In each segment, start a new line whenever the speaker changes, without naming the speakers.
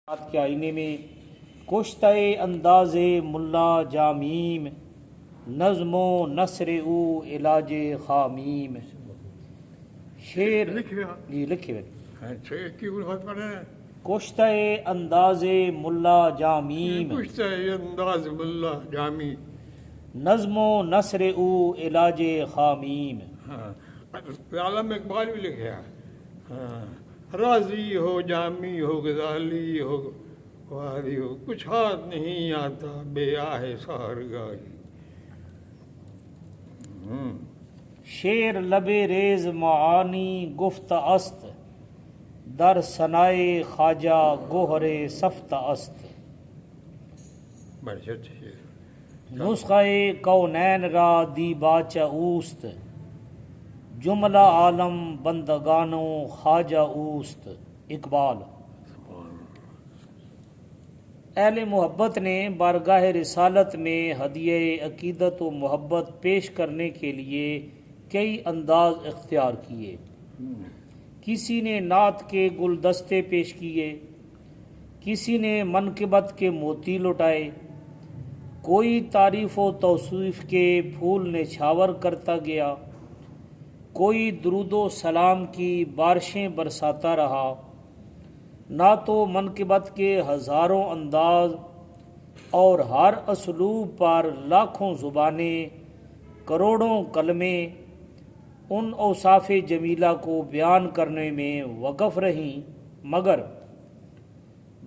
کے آئینے میں کشتہ انداز ملا جامیم، نظم و نثر او علاج خامیم. شعر یہ لکھے ہوئے کشتہ انداز ملا جامیم،
انداز ملا جامی،
نظم و نثر او علاج خامیم.
عالم اقبال بھی لکھا. راضی ہو جامی ہو غزالی ہو وادی ہو، کچھ ہاتھ نہیں آتا بے آہ سحرگاہی.
شعر لب ریز معانی گفت است، در ثنائے خواجہ گوہر صفت است.
بڑے
نسخہ کونین را دیباچہ اوست، جملہ عالم بندگانو خواجہ اوست. اقبال. اہل محبت نے بارگاہ رسالت میں ہدیہ عقیدت و محبت پیش کرنے کے لیے کئی انداز اختیار کیے. کسی نے نعت کے گلدستے پیش کیے، کسی نے منقبت کے موتی لٹائے، کوئی تعریف و توصیف کے پھول نچھاور کرتا گیا، کوئی درود و سلام کی بارشیں برساتا رہا. نعت و منقبت کے ہزاروں انداز اور ہر اسلوب پر لاکھوں زبانیں، کروڑوں کلمے ان اوصاف جمیلہ کو بیان کرنے میں وقف رہیں، مگر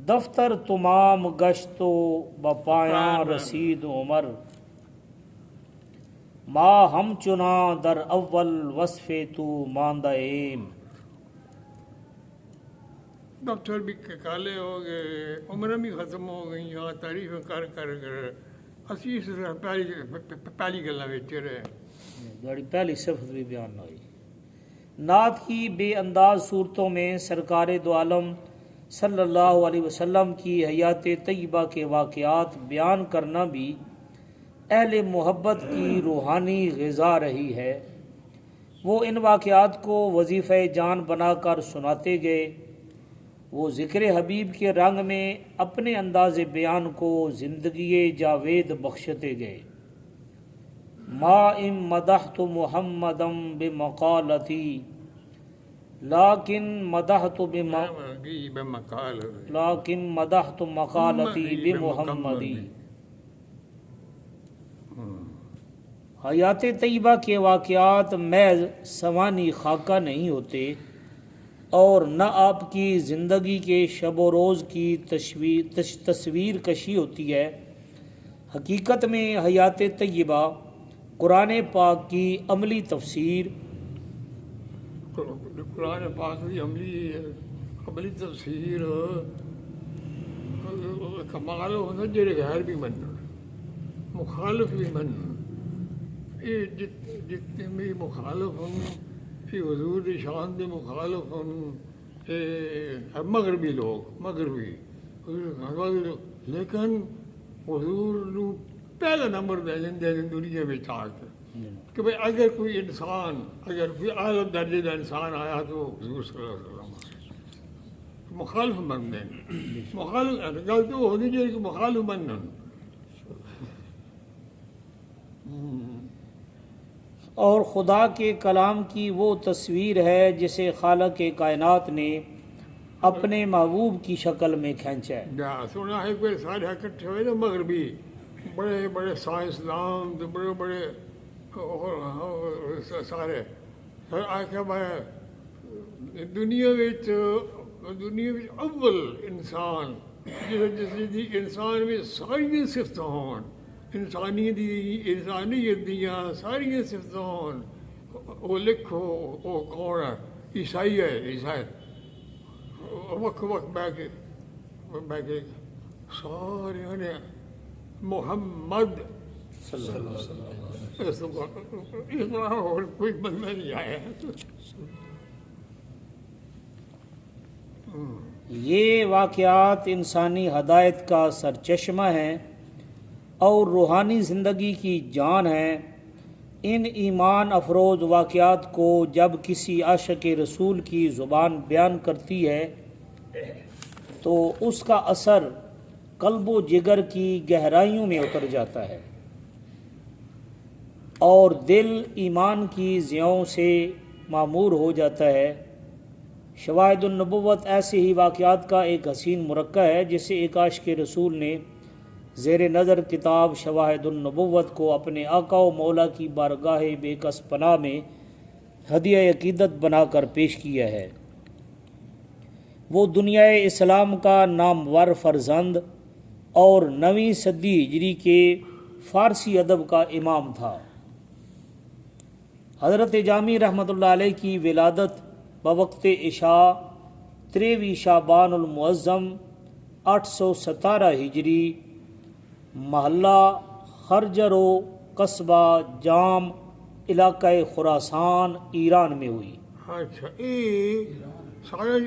دفتر تمام گشت و بپایاں رسید عمر. ما ہم چنا در اول وصف تو ماندہ ایم.
دفتر بھی کالے ہو گئے، عمریں بھی ختم ہو گئی، یہاں تعریفیں کر کر اسی سے پہلی گلا بیچے رہے.
گاڑی پہلی صفت بھی بیان نہ ہوئی. نعت کی بے انداز صورتوں میں سرکار دو عالم صلی اللہ علیہ وسلم کی حیات طیبہ کے واقعات بیان کرنا بھی اہل محبت کی روحانی غذا رہی ہے. وہ ان واقعات کو وظیفہ جان بنا کر سناتے گئے. وہ ذکر حبیب کے رنگ میں اپنے انداز بیان کو زندگی جاوید بخشتے گئے. ما ام مدحت محمدم بمقالتی لیکن مدحت مقالتی بمحمدی. حیات طیبہ کے واقعات محض سوانح خاکہ نہیں ہوتے اور نہ آپ کی زندگی کے شب و روز کی تصویر کشی ہوتی ہے. حقیقت میں حیات طیبہ قرآن پاک کی عملی تفسیر،
قرآن پاک کی عملی تفسیر کمال و نجر غیر بھی من، مخالف بھی من. یہ جتنے بھی مخالف ہوں، یہ حضور دی شان دے مخالف ہوں، مغربی لوگ مغربی، لیکن حضور نو پہلا نمبر دے دیں دنیا میں چاہتے کہ بھئی اگر کوئی انسان، اگر کوئی اعلیٰ درجے کا انسان آیا تو حضور صلی اللہ علیہ وسلم مخالف بن دیں. مخالف گل تو ہونی چاہیے کہ مخالف بن دیں.
اور خدا کے کلام کی وہ تصویر ہے جسے خالق کائنات نے اپنے محبوب کی شکل میں کھینچا ہے.
سنا ہے کوئی سارے اکٹھے ہوئے نا مغربی بڑے بڑے سائنسدان، بڑے بڑے سارے آخیا بھائی دنیا اول انسان جس انسان میں ساری صفت ہون، انسانیت دیا ساری صفت ہون، وہ لکھو وہ کون ہے؟ عیسائی ہے. عیسائی وقت بہ کے سارے نے محمد صلی اللہ علیہ وسلم، اور کوئی بندہ نہیں آیا.
یہ واقعات انسانی ہدایت کا سرچشمہ ہیں اور روحانی زندگی کی جان ہیں. ان ایمان افروز واقعات کو جب کسی عاشق رسول کی زبان بیان کرتی ہے تو اس کا اثر قلب و جگر کی گہرائیوں میں اتر جاتا ہے اور دل ایمان کی ضیاؤں سے معمور ہو جاتا ہے۔ شواہد النبوت ایسے ہی واقعات کا ایک حسین مرکہ ہے جسے ایک عاشق رسول نے زیر نظر کتاب شواہد النبوت کو اپنے آقا و مولا کی بارگاہ بے کس پناہ میں ہدیہ عقیدت بنا کر پیش کیا ہے۔ وہ دنیا اسلام کا نامور فرزند اور 9ویں صدی ہجری کے فارسی ادب کا امام تھا۔ حضرت جامی رحمۃ اللہ علیہ کی ولادت بوقت عشاء 23 شعبان المعظم 817 ہجری محلہ خرجر و قصبہ جام علاقہ خراسان ایران میں ہوئی۔
اچھا یہ سارے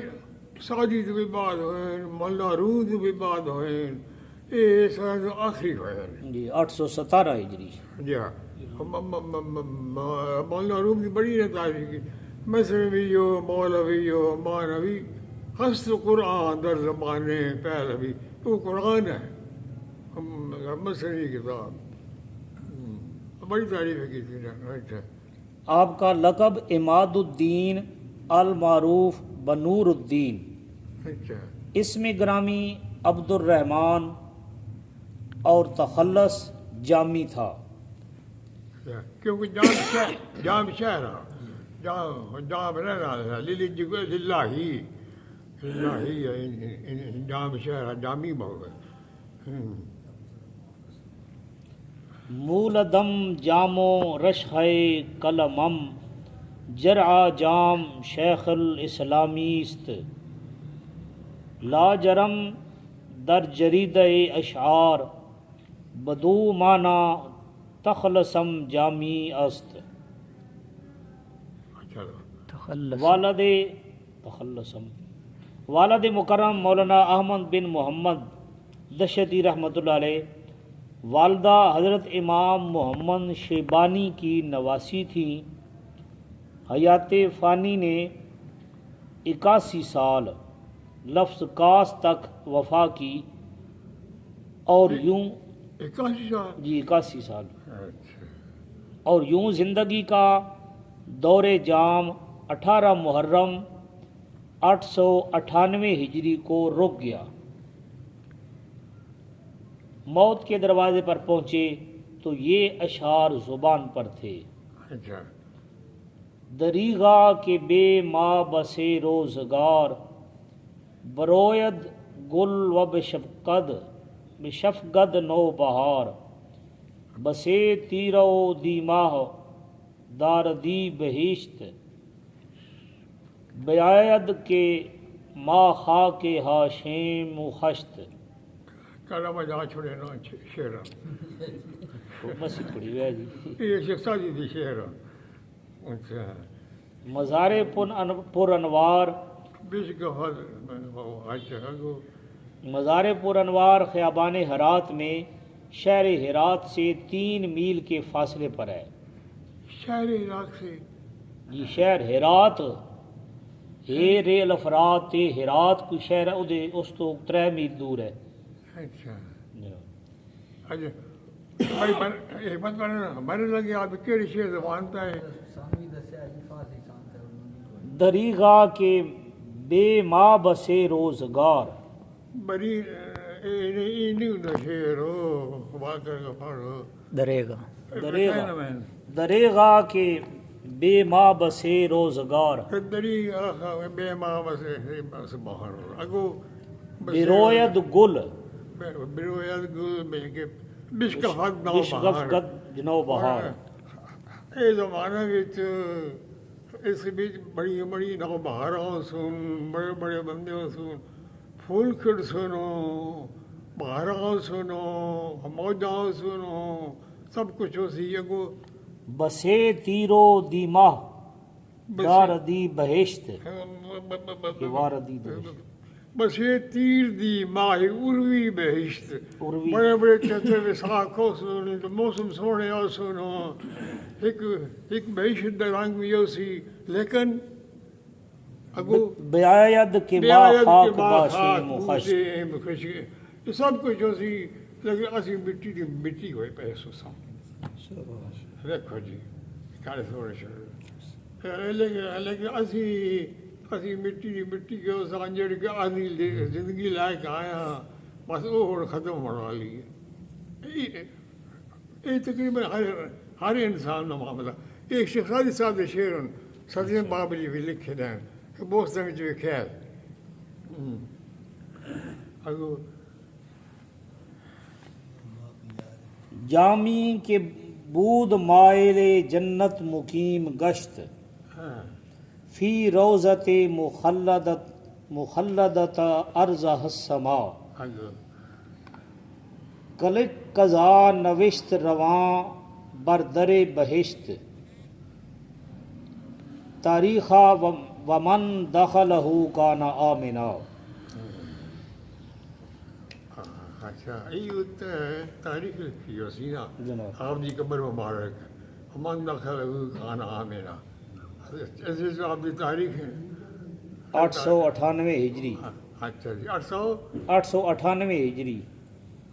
سادی تو بھی بعد ہوئے ملا رود بھی بعد ہوئے یہ سارے آخری ہوئے
جی 817 ہجری۔
جی ہاں مولانا روم کی بڑی تاریخ کی مصری ہو مولوی ہو مانوی حسن قرآن در زبان پہلوی وہ قرآن ہے مصری کتاب بڑی تعریف کی تھی۔ اچھا
آپ کا لقب عماد الدین المعروف بنور الدین،
اچھا
اس میں گرامی عبد الرحمن اور تخلص جامی تھا۔
کیونکہ جام شہر جام رہنا للہ ہی جام شہر جامی بہت
مولدم جامو رشخے قلمم جرع جام شیخ الاسلامی است لا جرم در جرید اشعار بدو مانا تخلصم جامی است۔ والد مکرم مولانا احمد بن محمد دشتی رحمۃ اللہ علیہ، والدہ حضرت امام محمد شیبانی کی نواسی تھیں۔ حیات فانی نے 81 سال لفظ کاس تک وفا کی اور یوں 81 سال اور یوں زندگی کا دور جام 18 محرم 898 ہجری کو رک گیا۔ موت کے دروازے پر پہنچے تو یہ اشعار زبان پر تھے۔ دریغا کے بے ماں بسے روزگار بروید گل و بشفقد نو بہار بسے تیرو دی ماہ دار دی بہشت بیاید کے ماں خاک ہاشم و خشت۔
کالا مجا چھوڑے نا شعر
بس تھوڑی ہے جی
یہ شخصا جی تھی شعر۔ اچھا
مزار پر انوار مزار پر انوار خیابان ہرات میں شہر ہرات سے 3 میل کے فاصلے پر ہے۔
شہر عراق سے
جی شہر ہرات ہے رے الافرات تے ہرات کوئی شہر ہے ادھے اس تو 3 میل دور ہے۔
اچھا ہمارے لگے آپ کہڑی شعر زبان پہ ہے؟
دریغا کے بے ماں بسے روزگار
بڑی نہیں ہوتا شعر ہو بات کر کے پڑھو
دریغا کے بے ماں بسے روزگار
دریغا بے ماں بسے باہر اگو
بروید گل
بروید گل میں کہ بشکفت
جنو بہار۔
یہ زمانہ وچ اس بیچ بڑی بڑی نو بہاراں سن بڑے بڑے بندے سن پھول کھڑ سنو بہاراں سنو موجاں سنو سب کچھ ہو سی اگو
بسے تیرو دی ماہ دار دی بہشت دی بہشت
بس یہ تیر دی ماہ اروی بہشت بڑے بڑے چچے وساکھ ہو سن موسم سونے ہو سنو ایک بہشت دا رنگ بھی ہو سی لیکن اگو
بیاید کے با خاک باشی مخش
مخش یہ سب کچھ اسی لیکن اسی مٹی دی مٹی ہوئے پیسو سام دیکھو جی کارے تھوڑے شروع لیکن اسی مٹی دی مٹی کے اس انجڑ کے آدھی زندگی لائق آیا بس وہ ختم ہونے والی ہے یہ تقریباً ہر انسان کا معاملہ ایک شیخ صاحب کے شعر سدیم باب جی بھی لکھے دیں کہ بہت سمجھ جو خیر اگو
جامی کے بود مائل جنت مقیم گشت فی روزت مخلدت ارضہ السما
اگو
کلک قضا نوشت رواں بر در بہشت تاریخا ومن دخلہ کان آمنا.
اچھا یہ تاریخ لکھی ہو سی نا
جناب
آپ جی قبر مبارک امن دخل کان آمنا ایسے جو آپ کی تاریخ ہے
898 ہجری.
اچھا جی
898 ہجری.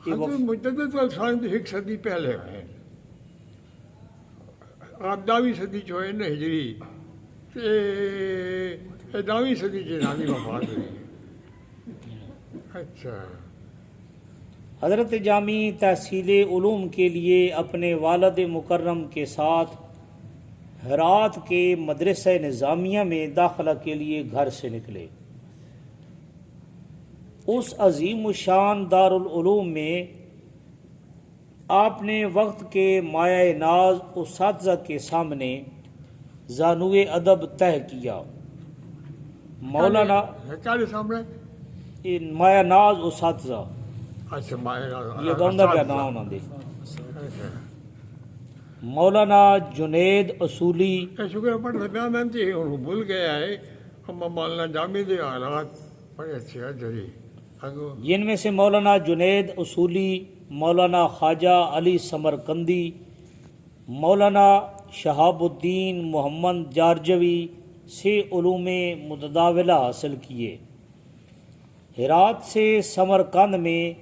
مجدد الفان تو ایک صدی پہلے ہے آپ داوی صدی جو ہے نا ہجری داوی صدی جنانی وفات ہوئی ہے. اچھا
حضرت جامی تحصیل علوم کے لیے اپنے والد مکرم کے ساتھ ہرات کے مدرسہ نظامیہ میں داخلہ کے لیے گھر سے نکلے. اس عظیم الشان دارالعلوم میں آپ نے وقت کے مایہ ناز اساتذہ کے سامنے زانوئے ادب طے کیا. مولانا
کیا سامنے
مایہ ناز اساتذہ
اچھا
یہ گوندا پہ نام انہوں دے مولانا جنید اصولی.
شکر پڑھ سکتا میں تھی انہوں بھول گیا ہے ہم مولانا جامی دے حالات بڑے اچھے ہیں جری
جن میں سے مولانا جنید اصولی، مولانا خواجہ علی سمرقندی، مولانا شہاب الدین محمد جارجوی سے علوم متداولہ حاصل کیے. ہرات سے سمرقند میں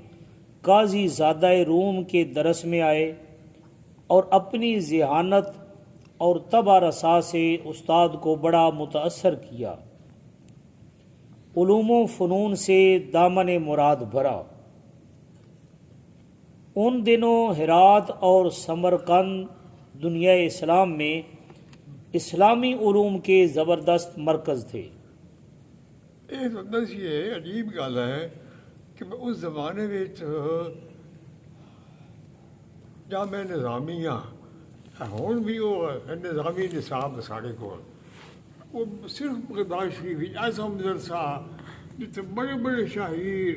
قاضی زادہ روم کے درس میں آئے اور اپنی ذہانت اور طبع رسا سے استاد کو بڑا متاثر کیا. علوم و فنون سے دامن مراد بھرا. ان دنوں ہرات اور سمرقند دنیا اسلام میں اسلامی علوم کے زبردست مرکز تھے.
یہ تو دسیے عجیب گل ہے کہ اس زمانے میں جامع نظامیہ ہوں بھی وہ نظامی نصاب ساڑے کو وہ صرف بغداد شریف ایسا مدرسہ جتنے بڑے بڑے شاعر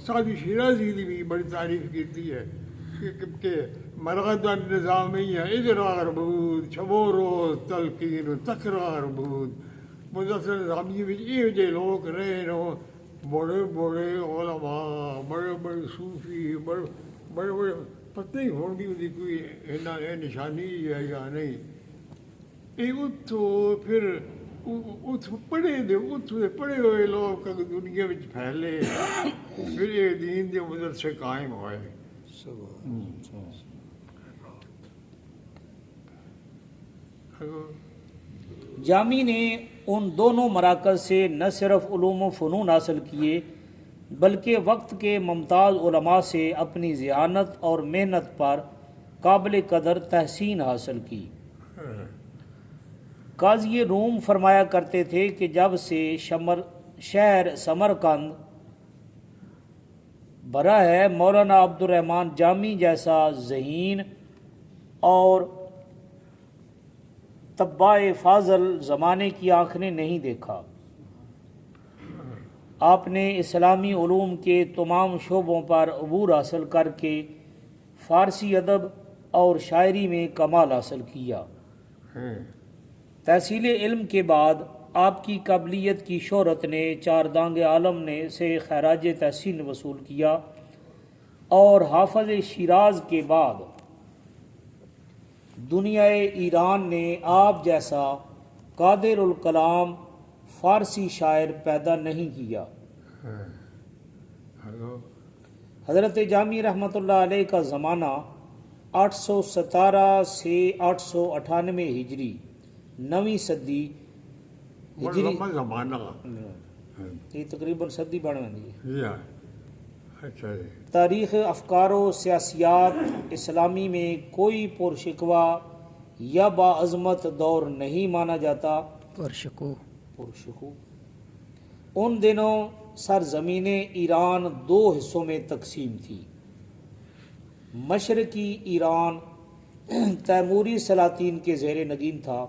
سعدی شیرازی کی بھی بڑی تعریف کی ہے کہ مرغد نظامیہ ادرار بود شبو روز تلقین تکرار بود. مدرسہ نظامیہ میں یہ جو لوگ رہے نو بڑے بڑے علماء بڑے بڑے صوفی بڑے بڑے پتہ ہی ہوگی ان کی کوئی نشانی ہے یا نہیں. یہ تو پھر پڑھے ہوئے لوگ دنیا میں پھیلے پھر یہ دین کے مدرسے قائم ہوئے.
جامی نے ان دونوں مراکز سے نہ صرف علوم و فنون حاصل کیے بلکہ وقت کے ممتاز علماء سے اپنی ذہانت اور محنت پر قابل قدر تحسین حاصل کی. قاضی روم فرمایا کرتے تھے کہ جب سے شہر سمرقند بھرا ہے مولانا عبد الرحمن جامی جیسا ذہین اور طباع فاضل زمانے کی آنکھ نے نہیں دیکھا. آپ نے اسلامی علوم کے تمام شعبوں پر عبور حاصل کر کے فارسی ادب اور شاعری میں کمال حاصل کیا. تحصیل علم کے بعد آپ کی قابلیت کی شہرت نے چار دانگ عالم نے سے خراج تحسین وصول کیا اور حافظ شیراز کے بعد دنیا ایران نے آپ جیسا قادر الکلام فارسی شاعر پیدا نہیں کیا۔
ہلو
حضرت جامی رحمۃ اللہ علیہ کا زمانہ 817 سے 898 ہجری، 9ویں صدی ہجری،
لمبا زمانہ
یہ تقریباً صدی بڑھ گئی۔
یہ اچھا جی
تاریخ افکار و سیاسیات اسلامی میں کوئی پرشکوہ یا باعظمت دور نہیں مانا جاتا۔ پرشکو ان دنوں سرزمین ایران 2 حصوں میں تقسیم تھی۔ مشرقی ایران تیموری سلاطین کے زیر نگین تھا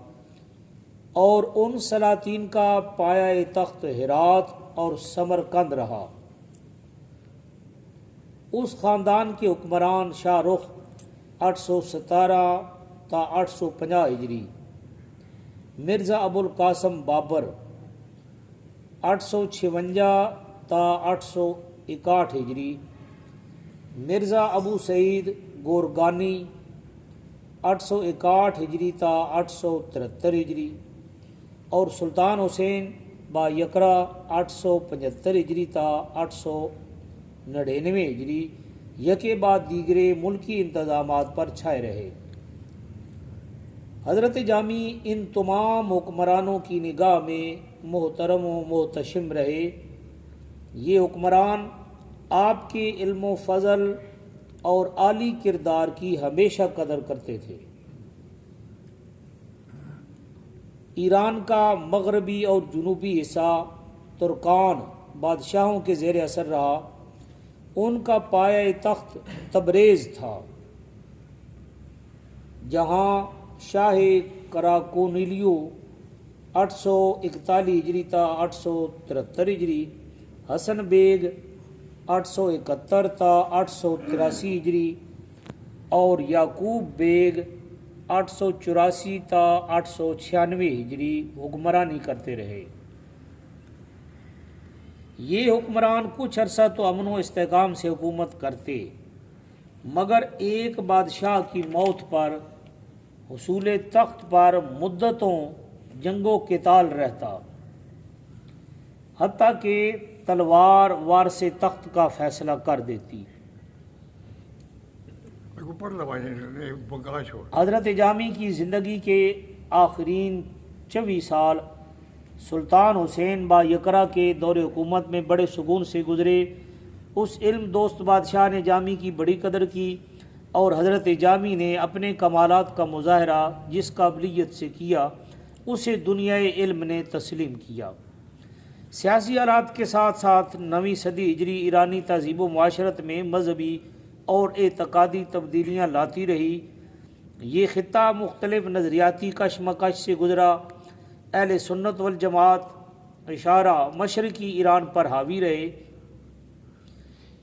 اور ان سلاطین کا پایہ تخت ہرات اور سمرقند رہا۔ اس خاندان کے حکمران شاہ رخ 817 تا 850 ہجری، مرزا ابوالقاسم بابر 856 تا 861 ہجری، مرزا ابو سعید گورگانی 861 ہجری تا 873 ہجری، اور سلطان حسین با یکرا 875 ہجری تا 899 ہجری یکے بعد دیگرے ملکی انتظامات پر چھائے رہے۔ حضرت جامی ان تمام حکمرانوں کی نگاہ میں محترم و محتشم رہے۔ یہ حکمران آپ کے علم و فضل اور عالی کردار کی ہمیشہ قدر کرتے تھے۔ ایران کا مغربی اور جنوبی حصہ ترکان بادشاہوں کے زیر اثر رہا۔ ان کا پایہ تخت تبریز تھا، جہاں شاہ کراکونیلیو 841 ہجری تا 873 ہجری، حسن بیگ 871 تا 883 ہجری اور یعقوب بیگ 884 تا 896 ہجری حکمرانی کرتے رہے۔ یہ حکمران کچھ عرصہ تو امن و استحکام سے حکومت کرتے، مگر ایک بادشاہ کی موت پر حصول تخت پر مدتوں جنگ و قتال رہتا، حتیٰ کہ تلوار وارث تخت کا فیصلہ کر دیتی۔ حضرت جامی کی زندگی کے آخرین 24 سال سلطان حسین با یکرا کے دور حکومت میں بڑے سکون سے گزرے۔ اس علم دوست بادشاہ نے جامی کی بڑی قدر کی اور حضرت جامی نے اپنے کمالات کا مظاہرہ جس قابلیت سے کیا اسے دنیا علم نے تسلیم کیا۔ سیاسی حالات کے ساتھ ساتھ 9ویں صدی ہجری ایرانی تہذیب و معاشرت میں مذہبی اور اعتقادی تبدیلیاں لاتی رہی۔ یہ خطہ مختلف نظریاتی کشمکش سے گزرا۔ اہل سنت والجماعت اشاعرہ مشرقی ایران پر حاوی رہے۔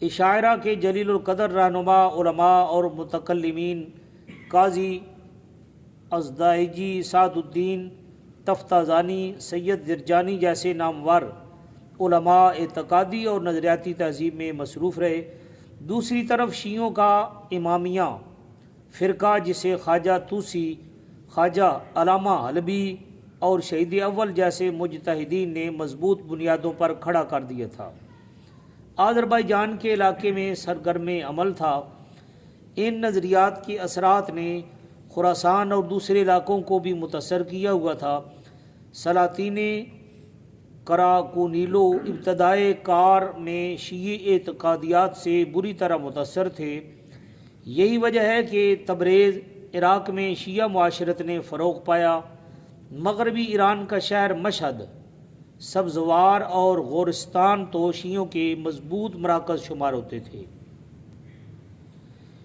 اشاعرہ کے جلیل القدر رہنما علماء اور متکلمین قاضی ازدائجی، سعد الدین تفتازانی، سید درجانی جیسے نامور علماء اعتقادی اور نظریاتی تہذیب میں مصروف رہے۔ دوسری طرف شیعوں کا امامیہ فرقہ، جسے خواجہ طوسی، خواجہ علامہ حلبی اور شہید اول جیسے مجتہدین نے مضبوط بنیادوں پر کھڑا کر دیا تھا، آذربائیجان کے علاقے میں سرگرم عمل تھا۔ ان نظریات کے اثرات نے خراسان اور دوسرے علاقوں کو بھی متاثر کیا ہوا تھا۔ سلاطین کراکونیلو ابتدائے کار میں شیعی اعتقادیات سے بری طرح متاثر تھے۔ یہی وجہ ہے کہ تبریز عراق میں شیعہ معاشرت نے فروغ پایا۔ مغربی ایران کا شہر مشہد، سبزوار اور غورستان تو شیعوں کے مضبوط مراکز شمار ہوتے تھے۔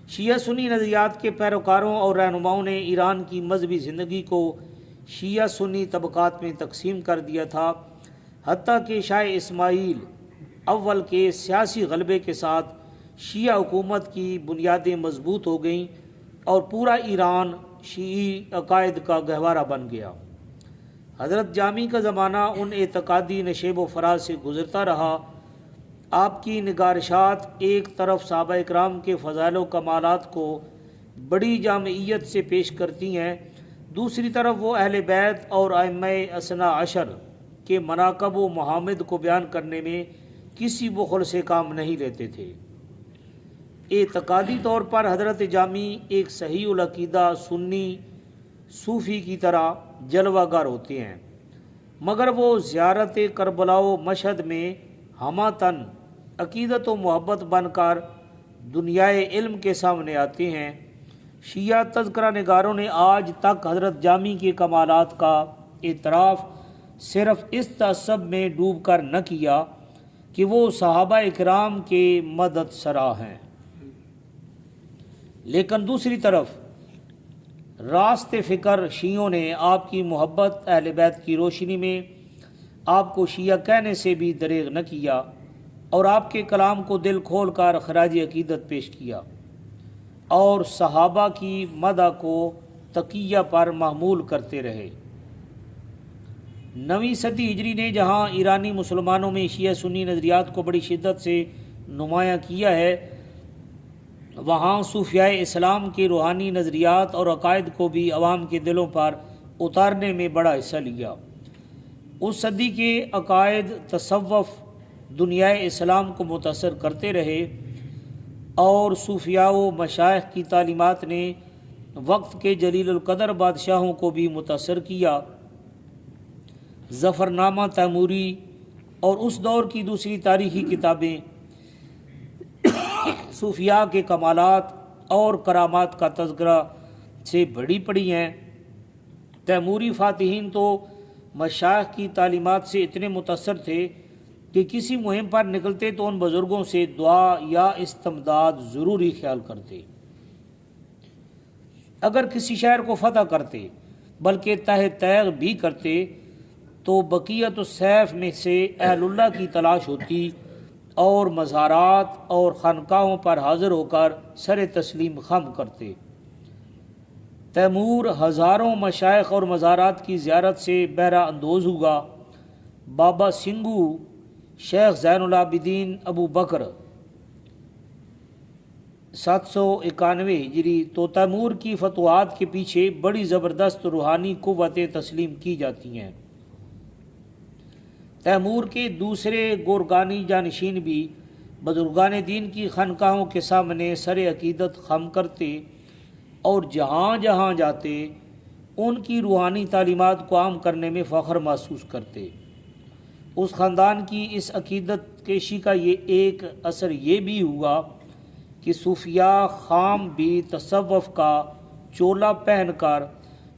شیعہ سنی نظریات کے پیروکاروں اور رہنماؤں نے ایران کی مذہبی زندگی کو شیعہ سنی طبقات میں تقسیم کر دیا تھا، حتیٰ کہ شاہ اسماعیل اول کے سیاسی غلبے کے ساتھ شیعہ حکومت کی بنیادیں مضبوط ہو گئیں اور پورا ایران شیعی عقائد کا گہوارہ بن گیا۔ حضرت جامی کا زمانہ ان اعتقادی نشیب و فراز سے گزرتا رہا۔ آپ کی نگارشات ایک طرف صحابہ اکرام کے فضائل و کمالات کو بڑی جامعیت سے پیش کرتی ہیں، دوسری طرف وہ اہل بیت اور ائمہ اثنا عشر کے مناقب و محامد کو بیان کرنے میں کسی بخل سے کام نہیں لیتے تھے۔ اعتقادی طور پر حضرت جامی ایک صحیح العقیدہ سنی صوفی کی طرح جلوہ گر ہوتے ہیں، مگر وہ زیارت کربلا و مشہد میں ہمہ تن عقیدت و محبت بن کر دنیائے علم کے سامنے آتے ہیں۔ شیعہ تذکرہ نگاروں نے آج تک حضرت جامی کے کمالات کا اعتراف صرف اس تعصب میں ڈوب کر نہ کیا کہ وہ صحابہ اکرام کے مدد سرا ہیں، لیکن دوسری طرف راست فکر شیعوں نے آپ کی محبت اہل بیت کی روشنی میں آپ کو شیعہ کہنے سے بھی دریغ نہ کیا اور آپ کے کلام کو دل کھول کر خراج عقیدت پیش کیا اور صحابہ کی مدح کو تقیہ پر محمول کرتے رہے۔ 9ویں صدی ہجری نے جہاں ایرانی مسلمانوں میں شیعہ سنی نظریات کو بڑی شدت سے نمایاں کیا ہے، وہاں صوفیاء اسلام کے روحانی نظریات اور عقائد کو بھی عوام کے دلوں پر اتارنے میں بڑا حصہ لیا۔ اس صدی کے عقائد تصوف دنیائے اسلام کو متاثر کرتے رہے اور صوفیاء و مشائخ کی تعلیمات نے وقت کے جلیل القدر بادشاہوں کو بھی متاثر کیا۔ ظفر نامہ تیموری اور اس دور کی دوسری تاریخی کتابیں صوفیاء کے کمالات اور کرامات کا تذکرہ سے بڑی پڑی ہیں۔ تیموری فاتحین تو مشائخ کی تعلیمات سے اتنے متاثر تھے کہ کسی مہم پر نکلتے تو ان بزرگوں سے دعا یا استمداد ضروری خیال کرتے۔ اگر کسی شہر کو فتح کرتے بلکہ تہ تیغ بھی کرتے تو بقیت السیف میں سے اہل اللہ کی تلاش ہوتی اور مزارات اور خانقاہوں پر حاضر ہو کر سر تسلیم خم کرتے۔ تیمور ہزاروں مشائخ اور مزارات کی زیارت سے بہرہ اندوز ہوا۔ بابا سنگھو، شیخ زین العابدین ابو بکر 791 ہجری، تو تیمور کی فتوحات کے پیچھے بڑی زبردست روحانی قوتیں تسلیم کی جاتی ہیں۔ تیمور کے دوسرے گورگانی جانشین بھی بزرگان دین کی خانقاہوں کے سامنے سر عقیدت خم کرتے اور جہاں جہاں جاتے ان کی روحانی تعلیمات کو عام کرنے میں فخر محسوس کرتے۔ اس خاندان کی اس عقیدت کشی کا یہ ایک اثر یہ بھی ہوا کہ صوفیاء خام بھی تصوف کا چولا پہن کر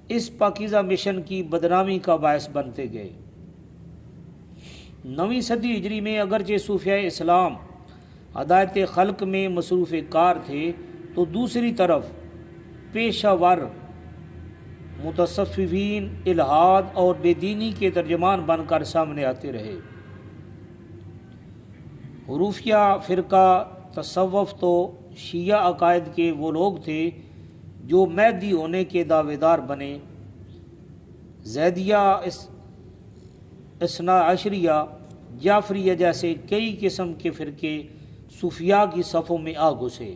اس پاکیزہ مشن کی بدنامی کا باعث بنتے گئے۔ 9ویں صدی ہجری میں اگرچہ صوفیاء اسلام ہدایت خلق میں مصروف کار تھے تو دوسری طرف پیشہ ور متصوفین الحاد اور بے دینی کے ترجمان بن کر سامنے آتے رہے۔ حروفیہ فرقہ تصوف تو شیعہ عقائد کے وہ لوگ تھے جو مہدی ہونے کے دعوے دار بنے۔ زیدیہ، اثنا عشریہ، جعفریہ جیسے کئی قسم کے فرقے صوفیاء کی صفوں میں آ گھسے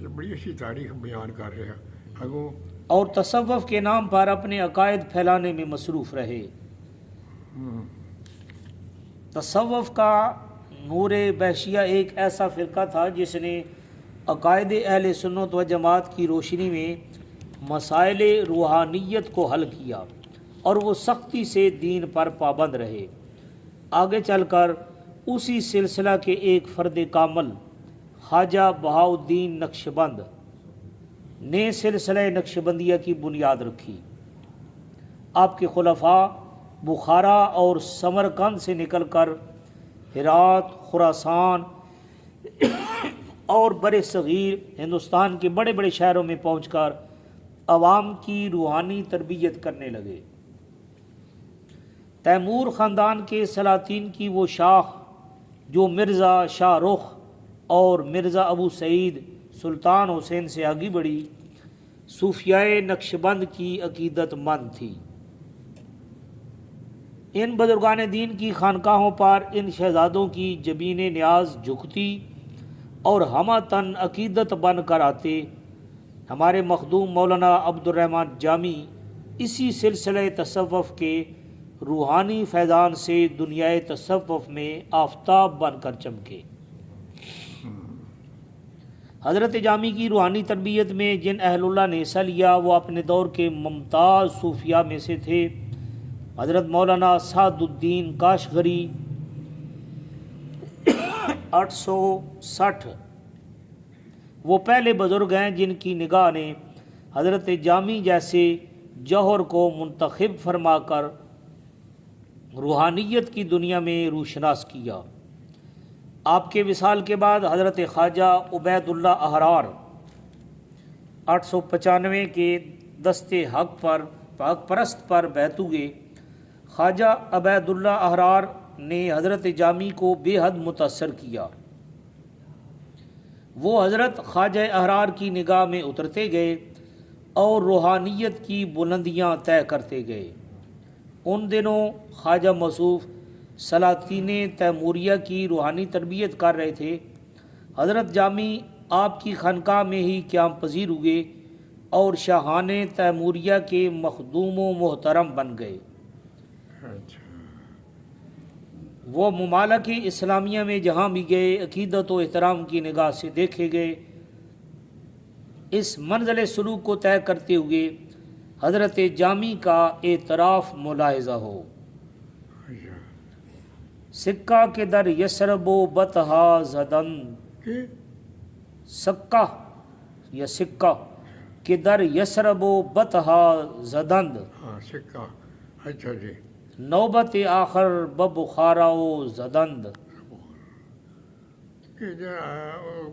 یہ بڑی اچھی تاریخ بیان کر رہے ہیں اگوں،
اور تصوف کے نام پر اپنے عقائد پھیلانے میں مصروف رہے۔ تصوف کا نور بحشیہ ایک ایسا فرقہ تھا جس نے عقائد اہل سنت و جماعت کی روشنی میں مسائل روحانیت کو حل کیا اور وہ سختی سے دین پر پابند رہے۔ آگے چل کر اسی سلسلہ کے ایک فرد کامل خواجہ بہاؤالدین نقشبند نے سلسلہ نقشبندیہ کی بنیاد رکھی۔ آپ کے خلفاء بخارا اور سمرقند سے نکل کر ہرات، خراسان اور بر صغیر ہندوستان کے بڑے بڑے شہروں میں پہنچ کر عوام کی روحانی تربیت کرنے لگے۔ تیمور خاندان کے سلاطین کی وہ شاخ جو مرزا شاہ رخ اور مرزا ابو سعید سلطان حسین سے آگے بڑھی، صوفیاء نقشبند کی عقیدت مند تھی۔ ان بزرگان دین کی خانقاہوں پر ان شہزادوں کی جبین نیاز جھکتی اور ہمہ تن عقیدت بن کر آتے۔ ہمارے مخدوم مولانا عبد الرحمن جامی اسی سلسلہ تصوف کے روحانی فیضان سے دنیائے تصوف میں آفتاب بن کر چمکے۔ حضرت جامی کی روحانی تربیت میں جن اہل اللہ نے حصہ لیا وہ اپنے دور کے ممتاز صوفیاء میں سے تھے۔ حضرت مولانا سعد الدین کاشغری 860 وہ پہلے بزرگ ہیں جن کی نگاہ نے حضرت جامی جیسے جوہر کو منتخب فرما کر روحانیت کی دنیا میں روشناس کیا۔ آپ کے وصال کے بعد حضرت خواجہ عبید اللہ احرار 895 کے دست حق پرست پر بیعت ہوئے۔ خواجہ عبید اللہ احرار نے حضرت جامی کو بے حد متاثر کیا۔ وہ حضرت خواجہ احرار کی نگاہ میں اترتے گئے اور روحانیت کی بلندیاں طے کرتے گئے۔ ان دنوں خواجہ موصوف سلاطین تیموریہ کی روحانی تربیت کر رہے تھے۔ حضرت جامی آپ کی خانقاہ میں ہی قیام پذیر ہوئے اور شاہان تیموریہ کے مخدوم و محترم بن گئے۔ وہ ممالک اسلامیہ میں جہاں بھی گئے عقیدت و احترام کی نگاہ سے دیکھے گئے۔ اس منزل سلوک کو طے کرتے ہوئے حضرت جامی کا اعتراف ملاحظہ ہو۔ سکہ کے در یسرب و بتہا زدند، سکہ یا سکہ کے در یسرب و بتہا زدند،
سکہ، اچھا جی،
نوبت آخر ببخارا و زدند۔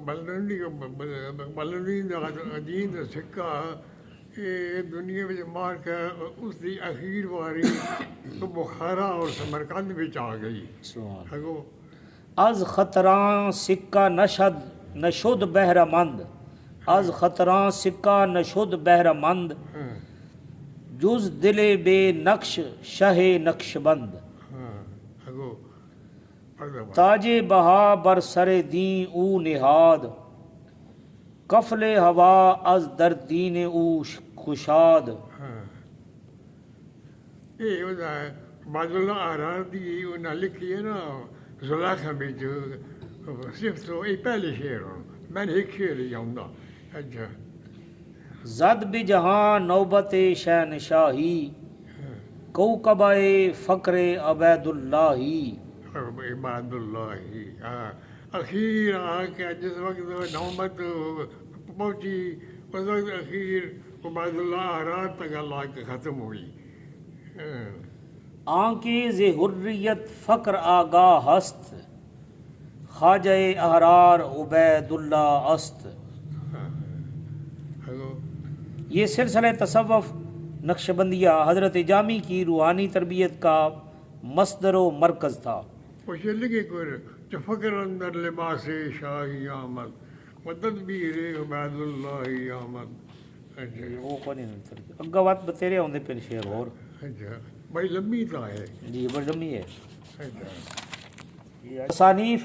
بلندی عجیب سکہ یہ دنیا میں مار کے اس دی اخیر واری تو بخارا اور سمرقند بچ آ گئی۔
از خطراں سکہ نشد بہرہ مند، از خطراں سکہ نشد بہرہ مند، جز دل بے نقش شہ نقش بند، تاج بہا بر سر دین او نہاد، کفل ہوا از در دین او کشاد۔
یہ بعد اللہ احرار دی انہیں لکھی ہے نا زلیخا میں جو صرف تو یہ پہلے شعر میں نے ایک شعر جاؤں گا۔ اچھا،
زد بجہاں نوبت شہنشاہی، کوکبہ فقر عبید اللہ،
عباد اللہ اخیر آ کے جس وقت نوبت پہنچی اس وقت اخیر عباد اللہ احرار تک اللہ کے ختم ہوئی۔
آنکہ ز حریت فقر آگاہ ہست، خواجہ احرار عبید اللہ است۔ یہ سلسلہ تصوف نقشبندیہ حضرت جامی کی روحانی تربیت کا مصدر و مرکز تھا۔
وہ لکھے جو فقر اندر لباس شاہی آمد و تدبیر عبید اللہ آمد۔
وہ کون اگا بات بتیرے ہوندے پھر شعر اور
اچھا بڑی لمبی تھا ہے
جی بڑی لمبی ہے۔
اچھا
تصانیف